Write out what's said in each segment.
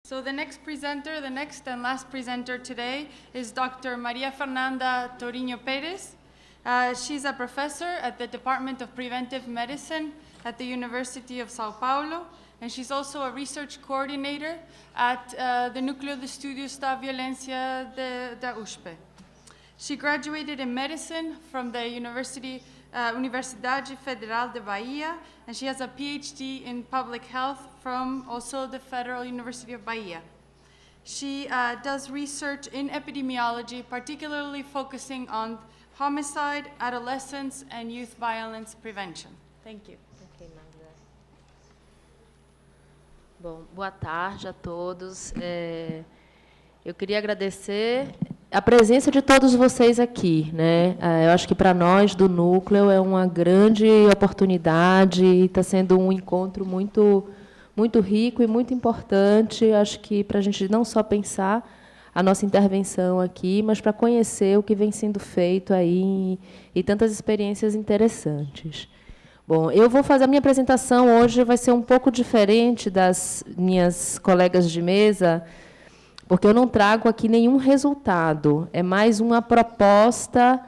So the next and last presenter today is Dr. Maria Fernanda Torinho Perez. She's a professor at the Department of Preventive Medicine at the University of Sao Paulo, and she's also a research coordinator at the Núcleo de Estudios da Violência da USP. She graduated in medicine from the Universidade Federal de Bahia, and she has a PhD in public health from also the Federal University of Bahia. She does research in epidemiology, particularly focusing on homicide, adolescence, and youth violence prevention. Thank you. Ok, Magda. Bom, boa tarde a todos. Eu queria agradecer a presença de todos vocês aqui, né? Eu acho que para nós do Núcleo é uma grande oportunidade, está sendo um encontro muito rico e muito importante. Acho que para a gente não só pensar a nossa intervenção aqui, mas para conhecer o que vem sendo feito aí e tantas experiências interessantes. Bom, eu vou fazer a minha apresentação hoje, vai ser um pouco diferente das minhas colegas de mesa, porque eu não trago aqui nenhum resultado, é mais uma proposta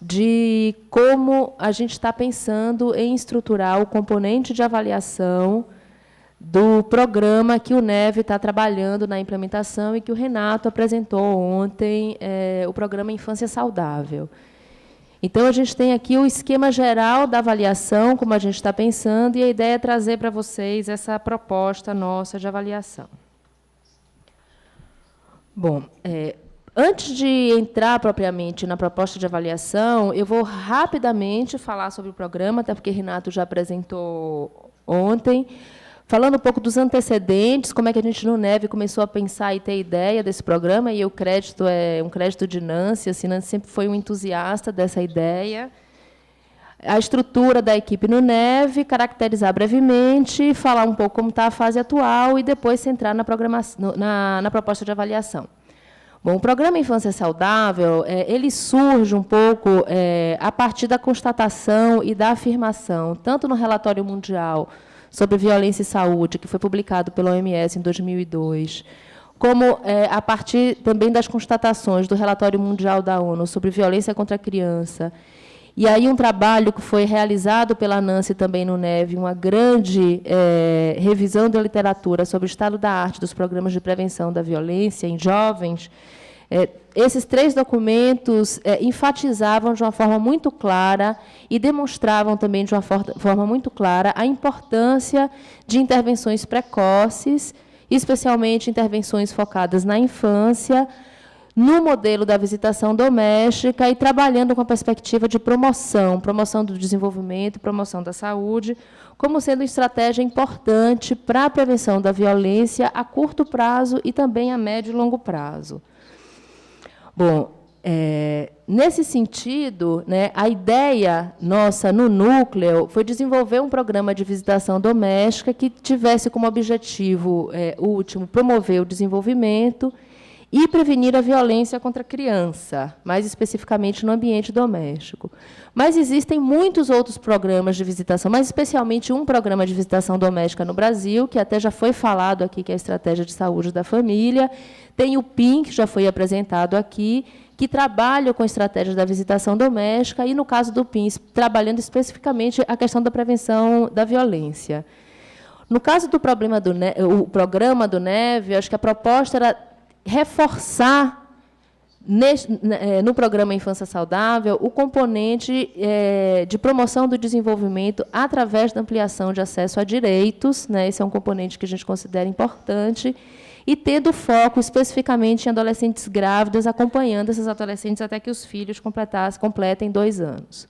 de como a gente está pensando em estruturar o componente de avaliação do programa que o NEV está trabalhando na implementação e que o Renato apresentou ontem, o programa Infância Saudável. Então, a gente tem aqui o esquema geral da avaliação, como a gente está pensando, e a ideia é trazer para vocês essa proposta nossa de avaliação. Bom, antes de entrar propriamente na proposta de avaliação, eu vou rapidamente falar sobre o programa, até porque Renato já apresentou ontem, falando um pouco dos antecedentes, como é que a gente, no NEV, começou a pensar e ter ideia desse programa, e o crédito é um crédito de Nancy, assim, Nancy sempre foi um entusiasta dessa ideia. A estrutura da equipe no NEV, caracterizar brevemente, falar um pouco como está a fase atual e depois centrar na proposta de avaliação. Bom, o programa Infância Saudável, ele surge um pouco a partir da constatação e da afirmação, tanto no relatório mundial sobre violência e saúde, que foi publicado pela OMS em 2002, como a partir também das constatações do relatório mundial da ONU sobre violência contra a criança. E aí um trabalho que foi realizado pela Nancy também no NEV, uma grande revisão da literatura sobre o estado da arte dos programas de prevenção da violência em jovens. Esses três documentos enfatizavam de uma forma muito clara e demonstravam também de uma forma muito clara a importância de intervenções precoces, especialmente intervenções focadas na infância, no modelo da visitação doméstica e trabalhando com a perspectiva de promoção do desenvolvimento e promoção da saúde, como sendo uma estratégia importante para a prevenção da violência a curto prazo e também a médio e longo prazo. Bom, nesse sentido, né, a ideia nossa no Núcleo foi desenvolver um programa de visitação doméstica que tivesse como objetivo último promover o desenvolvimento e prevenir a violência contra a criança, mais especificamente no ambiente doméstico. Mas existem muitos outros programas de visitação, mas especialmente um programa de visitação doméstica no Brasil, que até já foi falado aqui, que é a Estratégia de Saúde da Família. Tem o PIN, que já foi apresentado aqui, que trabalha com estratégias da visitação doméstica, e, no caso do PIN, trabalhando especificamente a questão da prevenção da violência. No caso do programa do NEV, acho que a proposta era reforçar, no programa Infância Saudável, o componente de promoção do desenvolvimento através da ampliação de acesso a direitos, né? Esse é um componente que a gente considera importante, e tendo foco especificamente em adolescentes grávidas, acompanhando essas adolescentes até que os filhos completem 2 anos.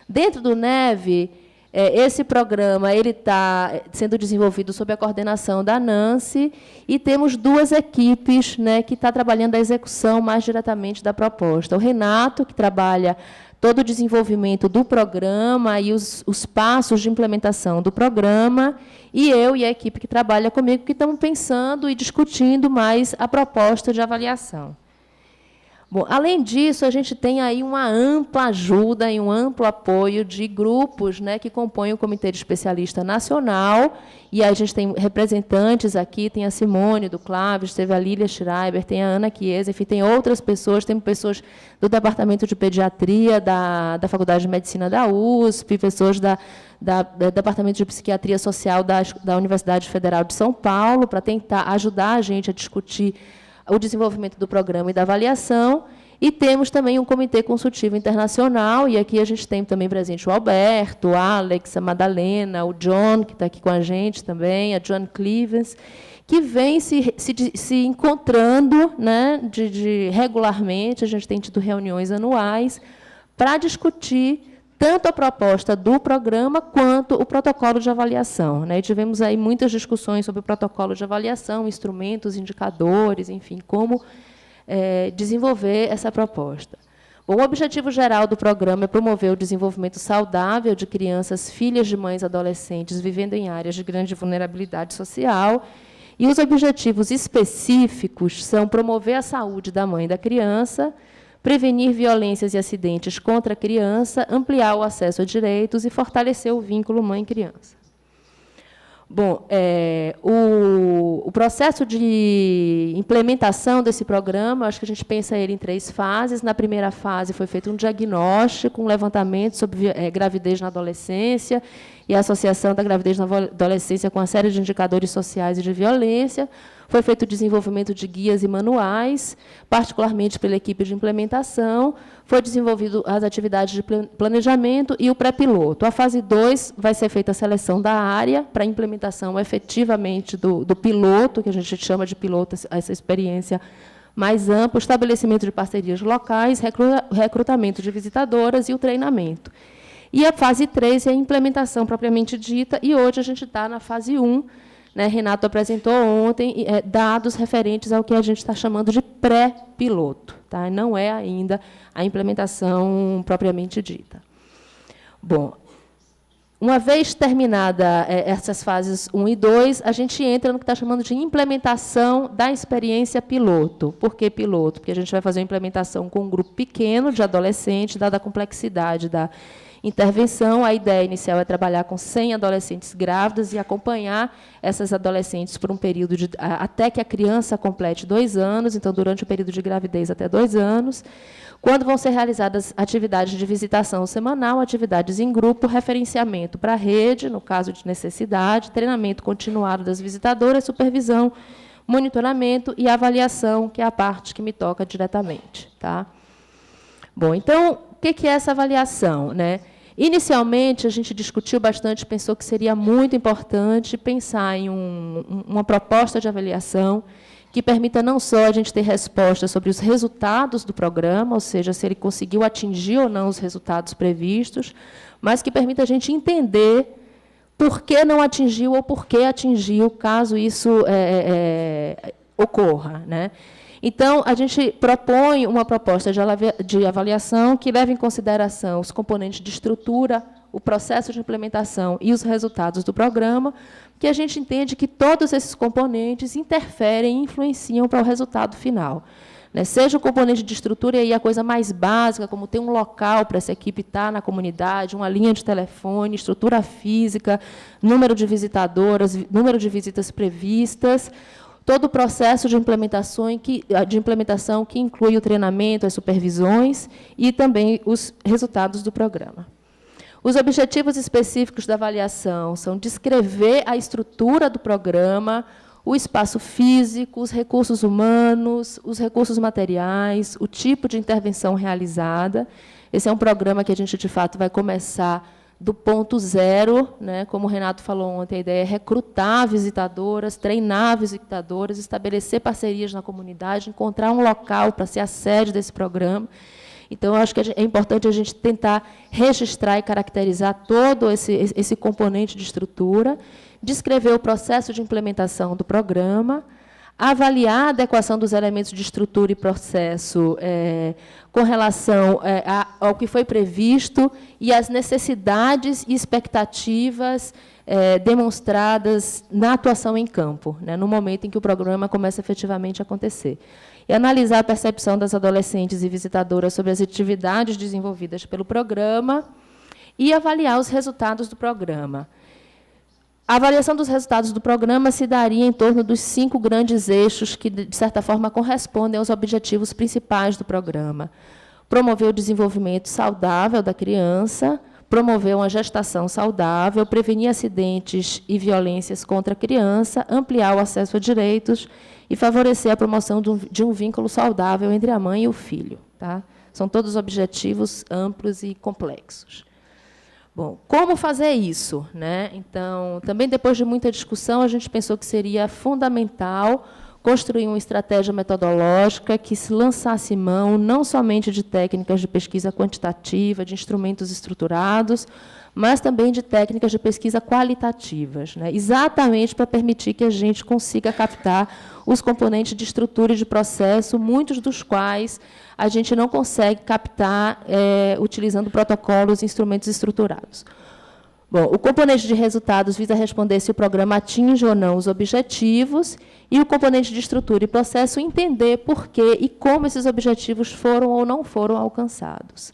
Dentro do NEV, esse programa está sendo desenvolvido sob a coordenação da Nancy, e temos 2 equipes, né, que estão trabalhando a execução mais diretamente da proposta. O Renato, que trabalha todo o desenvolvimento do programa e os passos de implementação do programa, e eu e a equipe que trabalha comigo, que estamos pensando e discutindo mais a proposta de avaliação. Bom, além disso, a gente tem aí uma ampla ajuda e um amplo apoio de grupos, né, que compõem o Comitê de Especialista Nacional, e aí a gente tem representantes aqui, tem a Simone do Claves, teve a Lília Schreiber, tem a Ana Chiesa, enfim, tem outras pessoas, tem pessoas do Departamento de Pediatria da Faculdade de Medicina da USP, pessoas do Departamento de Psiquiatria Social da Universidade Federal de São Paulo, para tentar ajudar a gente a discutir o desenvolvimento do programa e da avaliação, e temos também um comitê consultivo internacional, e aqui a gente tem também presente o Alberto, o Alex, a Madalena, o John, que está aqui com a gente também, a Joan Clevens, que vem se encontrando, né, regularmente, a gente tem tido reuniões anuais, para discutir tanto a proposta do programa quanto o protocolo de avaliação, né? E tivemos aí muitas discussões sobre o protocolo de avaliação, instrumentos, indicadores, enfim, como desenvolver essa proposta. Bom, o objetivo geral do programa é promover o desenvolvimento saudável de crianças filhas de mães adolescentes vivendo em áreas de grande vulnerabilidade social, e os objetivos específicos são promover a saúde da mãe e da criança, prevenir violências e acidentes contra a criança, ampliar o acesso a direitos e fortalecer o vínculo mãe-criança. Bom, o processo de implementação desse programa, acho que a gente pensa ele em 3 fases. Na primeira fase, foi feito um diagnóstico, um levantamento sobre gravidez na adolescência e a associação da gravidez na adolescência com uma série de indicadores sociais e de violência. Foi feito o desenvolvimento de guias e manuais, particularmente pela equipe de implementação. Foi desenvolvido as atividades de planejamento e o pré-piloto. A fase 2 vai ser feita a seleção da área para a implementação efetivamente do piloto, que a gente chama de piloto, essa experiência mais ampla, o estabelecimento de parcerias locais, recrutamento de visitadoras e o treinamento. E a fase 3 é a implementação propriamente dita, e hoje a gente está na fase 1, né, Renato apresentou ontem dados referentes ao que a gente está chamando de pré-piloto. Tá? Não é ainda a implementação propriamente dita. Bom, uma vez terminada essas fases 1 e 2, a gente entra no que está chamando de implementação da experiência piloto. Por que piloto? Porque a gente vai fazer uma implementação com um grupo pequeno de adolescentes, dada a complexidade da intervenção. A ideia inicial é trabalhar com 100 adolescentes grávidas e acompanhar essas adolescentes por um período até que a criança complete 2 anos, então, durante o período de gravidez, até 2 anos, quando vão ser realizadas atividades de visitação semanal, atividades em grupo, referenciamento para a rede, no caso de necessidade, treinamento continuado das visitadoras, supervisão, monitoramento e avaliação, que é a parte que me toca diretamente. Tá? Bom, então, o que é essa avaliação, né? Inicialmente, a gente discutiu bastante, pensou que seria muito importante pensar em uma proposta de avaliação que permita não só a gente ter respostas sobre os resultados do programa, ou seja, se ele conseguiu atingir ou não os resultados previstos, mas que permita a gente entender por que não atingiu ou por que atingiu, caso isso ocorra, né? Então, a gente propõe uma proposta de avaliação que leve em consideração os componentes de estrutura, o processo de implementação e os resultados do programa, que a gente entende que todos esses componentes interferem e influenciam para o resultado final. Né? Seja o componente de estrutura, e aí a coisa mais básica, como ter um local para essa equipe estar na comunidade, uma linha de telefone, estrutura física, número de visitadoras, número de visitas previstas, todo o processo de implementação que inclui o treinamento, as supervisões e também os resultados do programa. Os objetivos específicos da avaliação são descrever a estrutura do programa, o espaço físico, os recursos humanos, os recursos materiais, o tipo de intervenção realizada. Esse é um programa que a gente, de fato, vai começar do ponto zero, né? Como o Renato falou ontem, a ideia é recrutar visitadoras, treinar visitadoras, estabelecer parcerias na comunidade, encontrar um local para ser a sede desse programa. Então, eu acho que é importante a gente tentar registrar e caracterizar todo esse componente de estrutura, descrever o processo de implementação do programa, avaliar a adequação dos elementos de estrutura e processo com relação ao que foi previsto e às necessidades e expectativas demonstradas na atuação em campo, né, no momento em que o programa começa efetivamente a acontecer. E analisar a percepção das adolescentes e visitadoras sobre as atividades desenvolvidas pelo programa e avaliar os resultados do programa. A avaliação dos resultados do programa se daria em torno dos 5 grandes eixos que, de certa forma, correspondem aos objetivos principais do programa. Promover o desenvolvimento saudável da criança, promover uma gestação saudável, prevenir acidentes e violências contra a criança, ampliar o acesso a direitos e favorecer a promoção de um vínculo saudável entre a mãe e o filho. Tá? São todos objetivos amplos e complexos. Bom, como fazer isso, né? Então, também depois de muita discussão, a gente pensou que seria fundamental construir uma estratégia metodológica que se lançasse mão não somente de técnicas de pesquisa quantitativa, de instrumentos estruturados, mas também de técnicas de pesquisa qualitativas, né? Exatamente para permitir que a gente consiga captar os componentes de estrutura e de processo, muitos dos quais a gente não consegue captar utilizando protocolos e instrumentos estruturados. Bom, o componente de resultados visa responder se o programa atinge ou não os objetivos, e o componente de estrutura e processo entender por que e como esses objetivos foram ou não foram alcançados.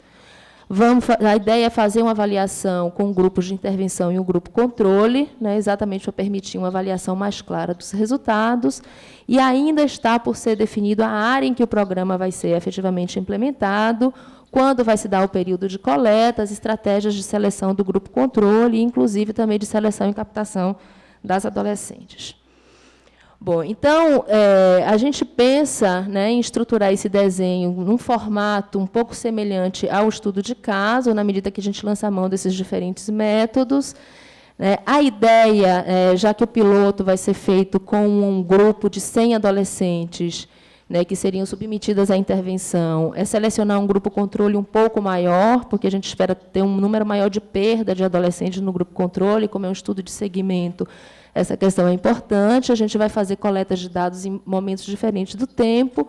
A ideia é fazer uma avaliação com grupos de intervenção e um grupo controle, né, exatamente para permitir uma avaliação mais clara dos resultados, e ainda está por ser definido a área em que o programa vai ser efetivamente implementado, quando vai se dar o período de coleta, as estratégias de seleção do grupo controle, e, inclusive, também de seleção e captação das adolescentes. Bom, então, a gente pensa, né, em estruturar esse desenho num formato um pouco semelhante ao estudo de caso, na medida que a gente lança a mão desses diferentes métodos. A ideia, já que o piloto vai ser feito com um grupo de 100 adolescentes, né, que seriam submetidas à intervenção, é selecionar um grupo controle um pouco maior, porque a gente espera ter um número maior de perda de adolescentes no grupo controle, como é um estudo de segmento. Essa questão é importante. A gente vai fazer coletas de dados em momentos diferentes do tempo.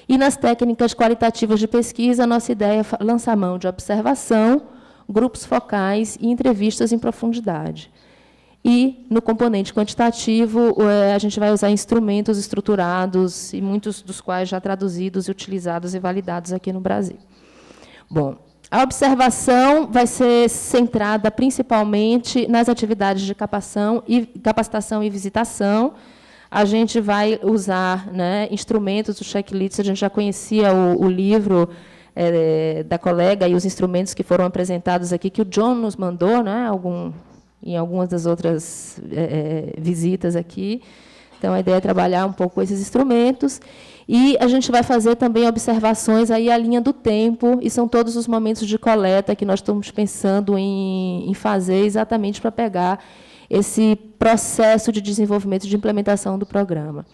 E, nas técnicas qualitativas de pesquisa, a nossa ideia é lançar mão de observação, grupos focais e entrevistas em profundidade. E, no componente quantitativo, a gente vai usar instrumentos estruturados, e muitos dos quais já traduzidos, utilizados e validados aqui no Brasil. Bom, a observação vai ser centrada principalmente nas atividades de capacitação e visitação. A gente vai usar, né, instrumentos, o checklist, a gente já conhecia o livro da colega e os instrumentos que foram apresentados aqui, que o John nos mandou, né, em algumas das outras visitas aqui. Então, a ideia é trabalhar um pouco com esses instrumentos. E a gente vai fazer também observações aí à linha do tempo, e são todos os momentos de coleta que nós estamos pensando em fazer exatamente para pegar esse processo de desenvolvimento e de implementação do programa.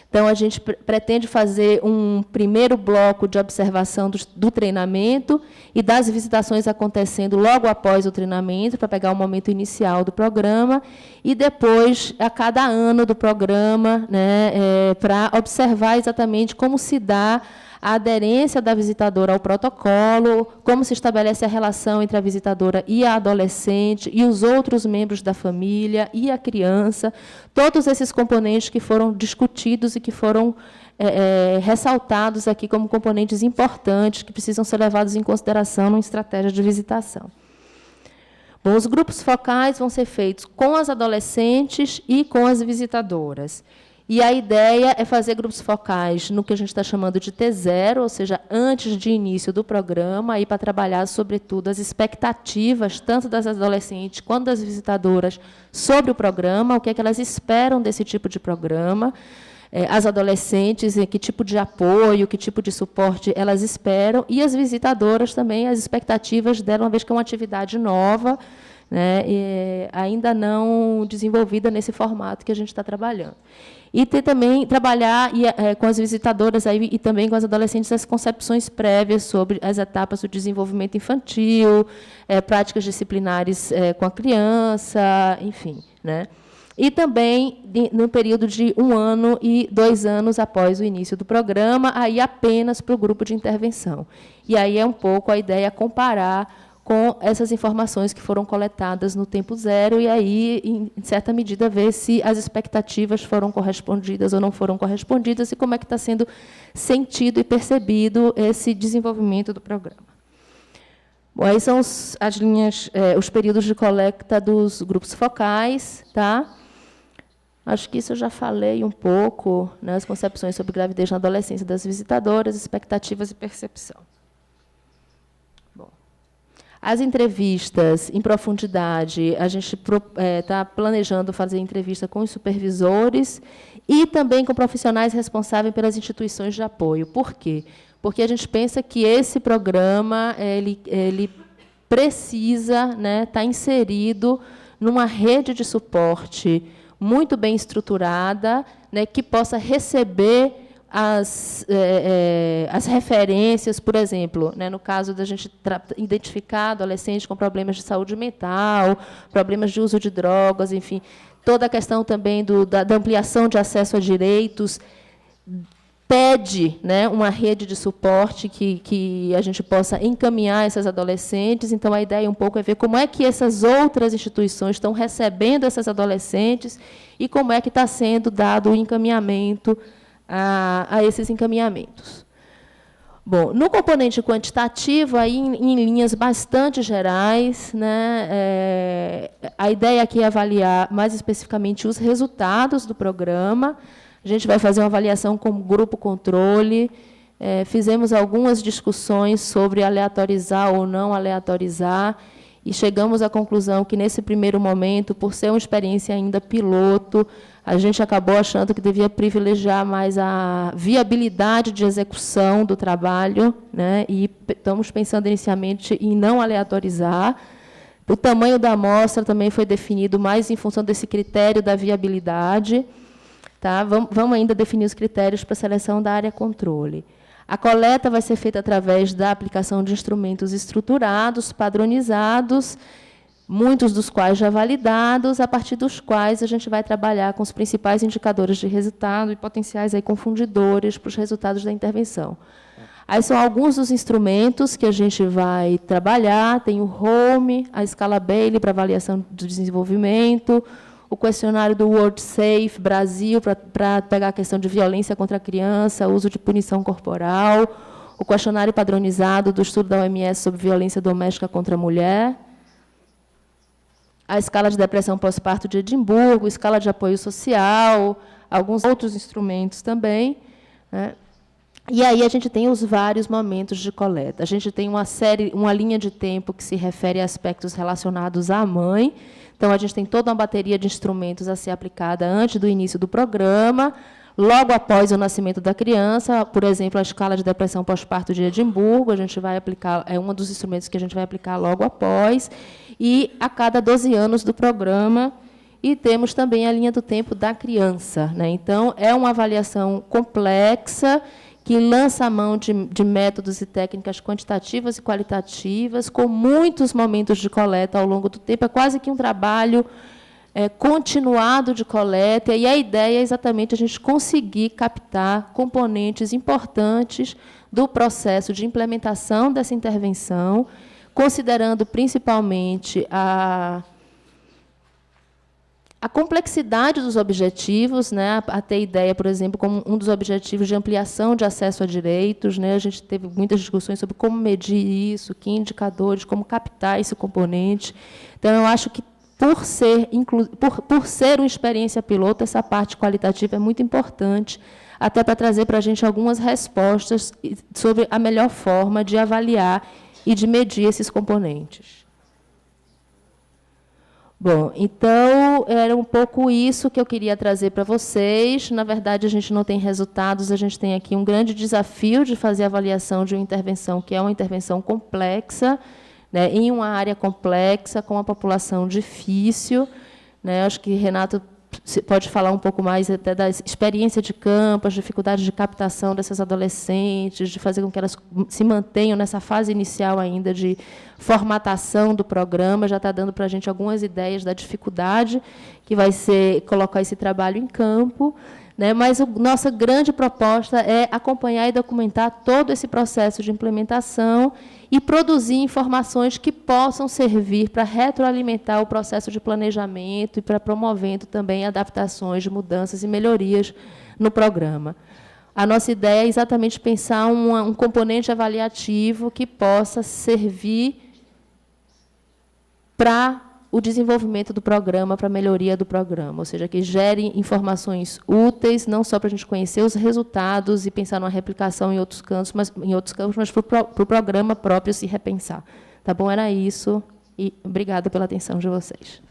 Então, a gente pretende fazer um primeiro bloco de observação do treinamento e das visitações acontecendo logo após o treinamento, para pegar o momento inicial do programa, e depois, a cada ano do programa, né, para observar exatamente como se dá a aderência da visitadora ao protocolo, como se estabelece a relação entre a visitadora e a adolescente, e os outros membros da família, e a criança, todos esses componentes que foram discutidos e que foram ressaltados aqui como componentes importantes, que precisam ser levados em consideração numa estratégia de visitação. Bom, os grupos focais vão ser feitos com as adolescentes e com as visitadoras. E a ideia é fazer grupos focais no que a gente está chamando de T0, ou seja, antes de início do programa, para trabalhar, sobretudo, as expectativas, tanto das adolescentes quanto das visitadoras, sobre o programa, o que é que elas esperam desse tipo de programa, as adolescentes, que tipo de apoio, que tipo de suporte elas esperam, e as visitadoras também, as expectativas dela, uma vez que é uma atividade nova, né, ainda não desenvolvida nesse formato que a gente está trabalhando. E também trabalhar com as visitadoras e também com as adolescentes as concepções prévias sobre as etapas do desenvolvimento infantil, práticas disciplinares com a criança, enfim, né? e também no período de 1 ano e 2 anos após o início do programa, aí apenas para o grupo de intervenção. E aí é um pouco a ideia comparar com essas informações que foram coletadas no tempo zero, e aí, em certa medida, ver se as expectativas foram correspondidas ou não foram correspondidas, e como é que está sendo sentido e percebido esse desenvolvimento do programa. Bom, aí são as linhas, os períodos de coleta dos grupos focais, tá? Acho que isso eu já falei um pouco, né, as concepções sobre gravidez na adolescência das visitadoras, expectativas e percepção. As entrevistas em profundidade, a gente está planejando fazer entrevista com os supervisores e também com profissionais responsáveis pelas instituições de apoio. Por quê? Porque a gente pensa que esse programa ele precisa, né, estar inserido numa rede de suporte muito bem estruturada, né, que possa receber as referências, por exemplo, né, no caso da gente identificar adolescentes com problemas de saúde mental, problemas de uso de drogas, enfim, toda a questão também da ampliação de acesso a direitos, pede, né, uma rede de suporte que a gente possa encaminhar essas adolescentes. Então, a ideia um pouco é ver como é que essas outras instituições estão recebendo essas adolescentes e como é que está sendo dado o encaminhamento a esses encaminhamentos. Bom, no componente quantitativo, aí, em linhas bastante gerais, né, a ideia aqui é avaliar mais especificamente os resultados do programa. A gente vai fazer uma avaliação com grupo controle. Fizemos algumas discussões sobre aleatorizar ou não aleatorizar, e chegamos à conclusão que, nesse primeiro momento, por ser uma experiência ainda piloto, a gente acabou achando que devia privilegiar mais a viabilidade de execução do trabalho, né, e estamos pensando inicialmente em não aleatorizar. O tamanho da amostra também foi definido mais em função desse critério da viabilidade. Tá? Vamos ainda definir os critérios para a seleção da área controle. A coleta vai ser feita através da aplicação de instrumentos estruturados, padronizados, muitos dos quais já validados, a partir dos quais a gente vai trabalhar com os principais indicadores de resultado e potenciais aí confundidores para os resultados da intervenção. Aí são alguns dos instrumentos que a gente vai trabalhar. Tem o HOME, a escala Bailey para avaliação do desenvolvimento, o questionário do World Safe Brasil, para pegar a questão de violência contra a criança, uso de punição corporal, o questionário padronizado do estudo da OMS sobre violência doméstica contra a mulher, a escala de depressão pós-parto de Edimburgo, escala de apoio social, alguns outros instrumentos também, né? E aí a gente tem os vários momentos de coleta. A gente tem uma linha de tempo que se refere a aspectos relacionados à mãe. Então, a gente tem toda uma bateria de instrumentos a ser aplicada antes do início do programa, logo após o nascimento da criança. Por exemplo, a escala de depressão pós-parto de Edimburgo, a gente vai aplicar, é um dos instrumentos que a gente vai aplicar logo após, e a cada 12 anos do programa. E temos também a linha do tempo da criança, né? Então, é uma avaliação complexa, que lança a mão de métodos e técnicas quantitativas e qualitativas, com muitos momentos de coleta ao longo do tempo. É quase que um trabalho continuado de coleta, e a ideia é exatamente a gente conseguir captar componentes importantes do processo de implementação dessa intervenção, considerando principalmente a complexidade dos objetivos, né, a ter ideia, por exemplo, como um dos objetivos de ampliação de acesso a direitos, né, a gente teve muitas discussões sobre como medir isso, que indicadores, como captar esse componente. Então, eu acho que, por ser uma experiência piloto, essa parte qualitativa é muito importante, até para trazer para a gente algumas respostas sobre a melhor forma de avaliar e de medir esses componentes. Bom, então, era um pouco isso que eu queria trazer para vocês. Na verdade, a gente não tem resultados, a gente tem aqui um grande desafio de fazer a avaliação de uma intervenção que é uma intervenção complexa, né, em uma área complexa, com uma população difícil, né. Acho que Renato Você pode falar um pouco mais até da experiência de campo, as dificuldades de captação dessas adolescentes, de fazer com que elas se mantenham nessa fase inicial ainda de formatação do programa. Já está dando para a gente algumas ideias da dificuldade que vai ser colocar esse trabalho em campo. Mas a nossa grande proposta é acompanhar e documentar todo esse processo de implementação e produzir informações que possam servir para retroalimentar o processo de planejamento e para promovendo também adaptações, mudanças e melhorias no programa. A nossa ideia é exatamente pensar um componente avaliativo que possa servir para o desenvolvimento do programa, para a melhoria do programa, ou seja, que gere informações úteis, não só para a gente conhecer os resultados e pensar numa replicação em outros campos, mas para o programa próprio se repensar. Tá bom? Era isso, e obrigada pela atenção de vocês.